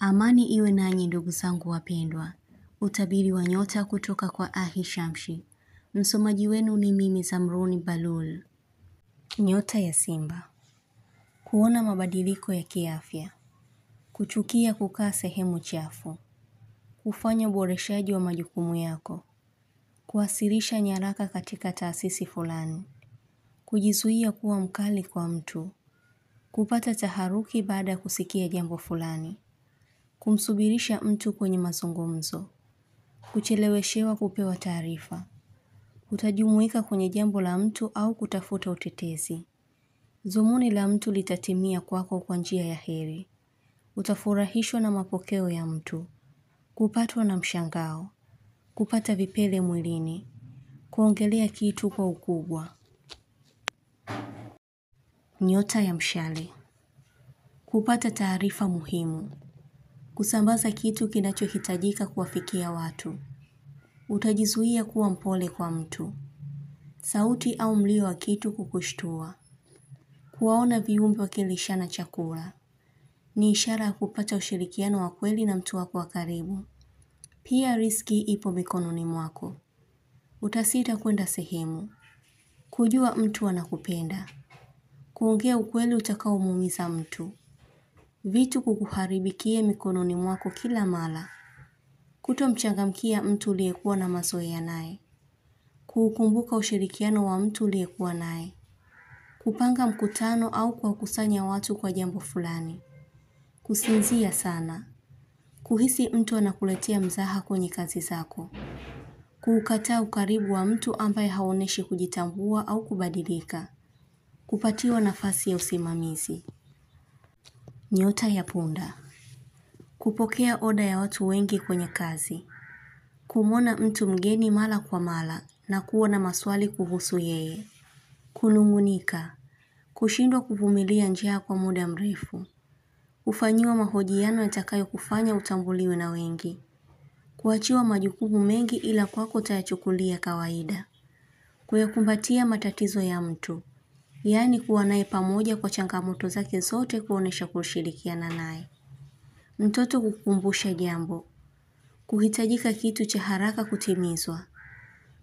Amani iwe nanyi ndugu zangu wapendwa. Utabiri wa nyota kutoka kwa Ahishamshi. Msomaji wenu ni mimi Zamruni Balul. Nyota ya Simba. Kuona mabadiliko ya kiafya. Kuchukia kukaa sehemu chafu. Kufanya uboreshaji wa majukumu yako. Kuwasilisha nyaraka katika taasisi fulani. Kujizuia kuwa mkali kwa mtu. Kupata taharuki baada ya kusikia jambo fulani. Kumsubirisha mtu kwenye mazungumzo. Kucheleweshewa kupewa taarifa. Utajumuika kwenye jambo la mtu au kutafuta utetezi. Dhumuni la mtu litatimia kwako kwa njia ya heri. Utafurahishwa na mapokeo ya mtu. Kupatwa na mshangao. Kupata vipele mwilini. Kuongelea kitu kwa ukubwa. Nyota ya Mshale. Kupata taarifa muhimu. Kusambaza kitu kinachohitajika kuwafikia watu. Utajizuia kuwa mpole kwa mtu. Sauti au mlio wa kitu kukushtua. Kuwaona viumbe wakilishana chakula. Ni ishara ya kupata ushirikiano wa kweli na mtu wako wa karibu. Pia riziki ipo mikononi mwako. Utasita kwenda sehemu. Kujua mtu anakupenda. Kuongea ukweli utakaomuumiza mtu. Vitu kukuharibikia mikononi mwako kila mara. Kutomchangamkia mtu uliyekuwa na mazoea naye. Kuukumbuka ushirikiano wa mtu uliyekuwa naye. Kupanga mkutano au kuwakusanya watu kwa jambo fulani. Kusinzia sana. Kuhisi mtu anakuletea mzaha kwenye kazi zako. Kuukataa ukaribu wa mtu ambaye haoneshi kujitambua au kubadilika. Kupatiwa nafasi ya usimamizi. Nyota ya Punda. Kupokea oda ya watu wengi kwenye kazi. Kumwona mtu mgeni mara kwa mara na kuwa na maswali kuhusu yeye. Kunung'unika. Kushindwa kuvumilia njaa kwa muda mrefu. Kufanyiwa mahojiano yatakayokufanya utambuliwe na wengi. Kuachiwa majukumu mengi ila kwako utayachukulia kawaida. Kuyakumbatia matatizo ya mtu. Yaani kuwa naye pamoja kwa changamoto zake zote kuonesha kushirikiana naye. Mtoto kukumbusha jambo. Kuhitajika kitu cha haraka kutimizwa.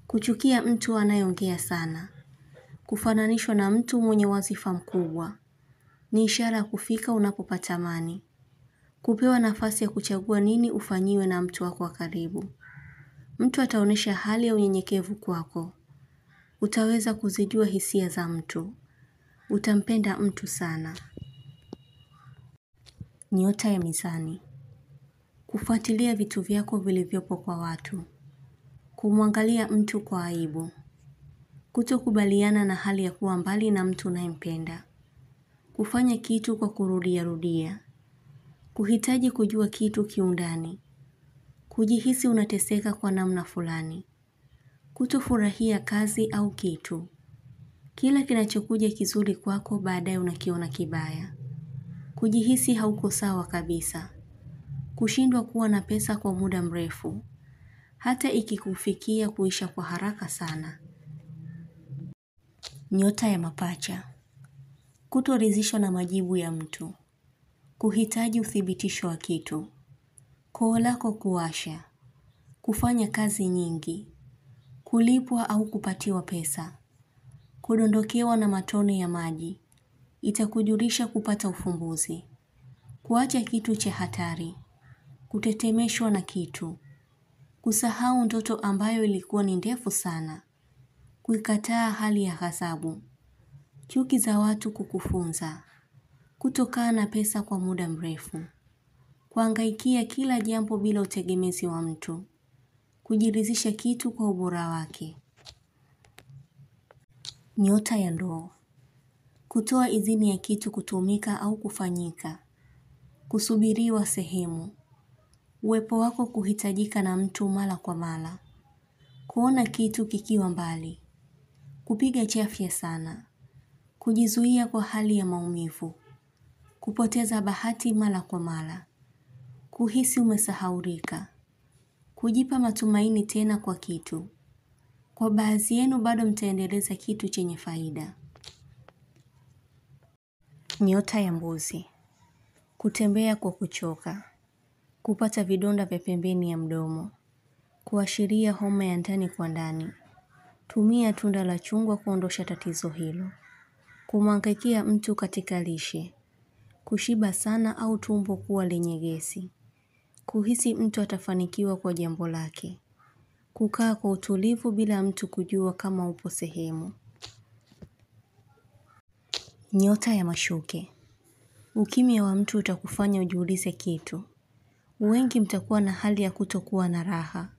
Kuchukia mtu anayeongea sana. Kufananishwa na mtu mwenye wadhifa mkubwa. Ni ishara ya kufika unapopata amani. Kupewa nafasi ya kuchagua nini ufanyiwe na mtu wako wa karibu. Mtu ataonesha hali ya unyenyekevu kwako. Utaweza kuzijua hisia za mtu. Utampenda mtu sana. Nyota ya Mizani. Kufuatilia vitu vyako vilivyopo kwa watu. Kumwangalia mtu kwa aibu. Kutokubaliana na hali ya kuwa mbali na mtu unayempenda. Kufanya kitu kwa kurudia rudia. Kuhitaji kujua kitu kiundani. Kujihisi unateseka kwa namna fulani. Kutofurahia kazi au kitu. Kila kinachokuja kizuri kwako baadaye unakiona kibaya. Kujihisi hauko sawa kabisa. Kushindwa kuwa na pesa kwa muda mrefu. Hata ikikufikia kuisha kwa haraka sana. Nyota ya Mapacha. Kutoridhishwa na majibu ya mtu. Kuhitaji uthibitisho wa kitu. Koo lako kuwasha. Kufanya kazi nyingi. Kulipwa au kupatiwa pesa. Kudondokewa na matone ya maji. Itakujulisha kupata ufumbuzi. Kuacha kitu cha hatari. Kutetemeshwa na kitu. Kusahau ndoto ambayo ilikuwa ni ndefu sana. Kuikataa hali ya ghadhabu. Chuki za watu kukufunza. Kutokaa na pesa kwa muda mrefu. Kuhangaikia kila jambo bila utegemezi wa mtu. Kujiridhisha kitu kwa ubora wake. Nyota ya Ndoo. Kutoa idhini ya kitu kutumika au kufanyika. Kusubiriwa sehemu. Uwepo wako kuhitajika na mtu mara kwa mara. Kuona kitu kikiwa mbali. Kupiga chafya sana. Kujizuia kwa hali ya maumivu. Kupoteza bahati mara kwa mara. Kuhisi umesahaulika. Kujipa matumaini tena kwa kitu. Kwa baadhi yenu bado mtaendeleza kitu chenye faida. Nyota ya Mbuzi. Kutembea kwa kuchoka. kupata vidonda vya pembeni ya mdomo, kuashiria homa ya ndani kwa ndani. Tumia tunda la chungwa kuondosha tatizo hilo. Kumhangaikia mtu katika lishe, kushiba sana au tumbo kuwa lenye gesi, kuhisi mtu atafanikiwa kwa jambo lake, kukaa kwa utulivu bila mtu kujua kama upo sehemu. Nyota ya mashuke. Ukimya wa mtu utakufanya ujiulize kitu. Wengi mtakuwa na hali ya kutokuwa na raha,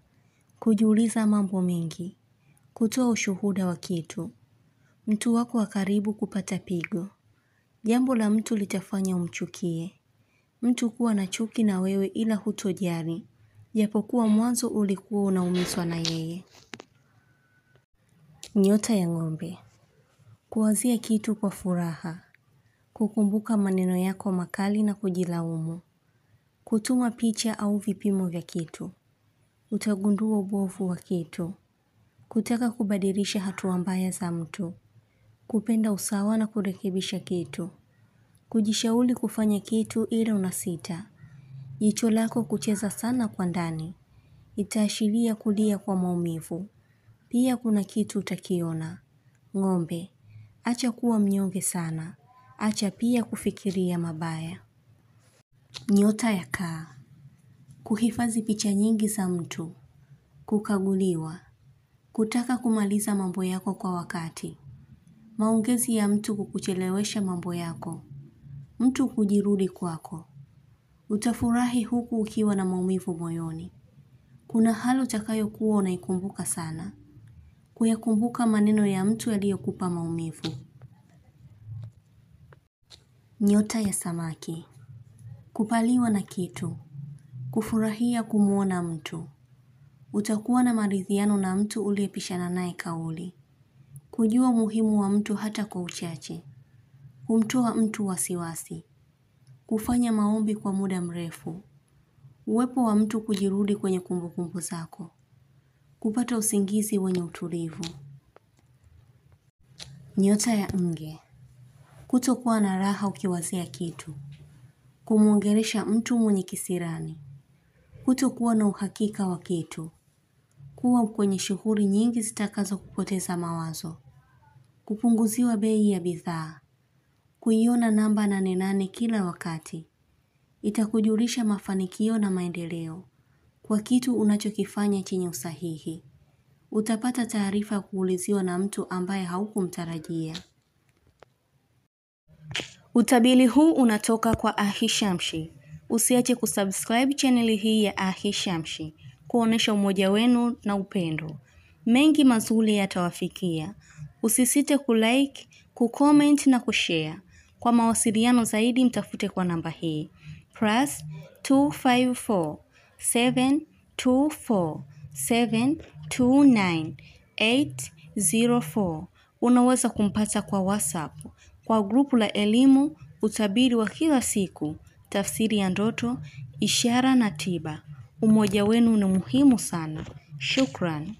kujiuliza mambo mengi, kutoa ushuhuda wa kitu. Mtu wako wa karibu kupata pigo. Jambo la mtu litafanya umchukie. Mtu kuwa na chuki na wewe ila hutojali, japokuwa mwanzo ulikuwa unaumizwa na yeye. Nyota ya ng'ombe. Kuwazia kitu kwa furaha, kukumbuka maneno yako makali na kujilaumu, kutuma picha au vipimo vya kitu, utagundua ubovu wa kitu, kutaka kubadilisha hatua mbaya za mtu, kupenda usawa na kurekebisha kitu, kujishauri kufanya kitu ila unasita, jicho lako kucheza sana kwa ndani, itaashiria kulia kwa maumivu. Pia kuna kitu utakiona. Ng'ombe, acha kuwa mnyonge sana. Acha pia kufikiria mabaya. Nyota ya kaa. Kuhifadhi picha nyingi za mtu. Kukaguliwa. Kutaka kumaliza mambo yako kwa wakati. Maongezi ya mtu kukuchelewesha mambo yako. Mtu kujirudi kwako. Utafurahi huku ukiwa na maumivu moyoni. Kuna hali utakayokuwa unaikumbuka sana. Kuyakumbuka maneno ya mtu aliyokupa maumivu. Nyota ya samaki. Kupaliwa na kitu. Kufurahia kumuona mtu. Utakuwa na maridhiano na mtu uliyepishana naye kauli. Kujua umuhimu wa mtu hata kwa uchache. Kumtoa mtu wasiwasi. Kufanya maombi kwa muda mrefu. Uwepo wa mtu kujirudi kwenye kumbukumbu zako. Kupata usingizi wenye utulivu. Nyota ya nge. Kutokuwa na raha ukiwazia kitu. Kumuongelesha mtu mwenye kisirani. Kutokuwa na uhakika wa kitu. Kuwa kwenye shughuli nyingi zitakazo kupoteza mawazo. Kupunguziwa bei ya bidhaa. Kuiona namba 88 kila wakati. Itakujulisha mafanikio na maendeleo. Kwa kitu unachokifanya chenye usahihi. Utapata taarifa kuuliziwa na mtu ambaye haukumtarajia. Utabiri huu unatoka kwa Ahishamshi. Usiache kusubscribe chaneli hii ya Ahishamshi, kuonesha umoja wenu na upendo. Mengi mazuri yatawafikia. Usisite kulike, kucomment na kushare. Kwa mawasiliano zaidi mtafute kwa namba hii +254 724 729 804. Unaweza kumpata kwa WhatsApp, kwa grupu la elimu, utabiri wa kila siku, tafsiri ya ndoto, ishara na tiba. Umoja wenu ni muhimu sana. Shukran.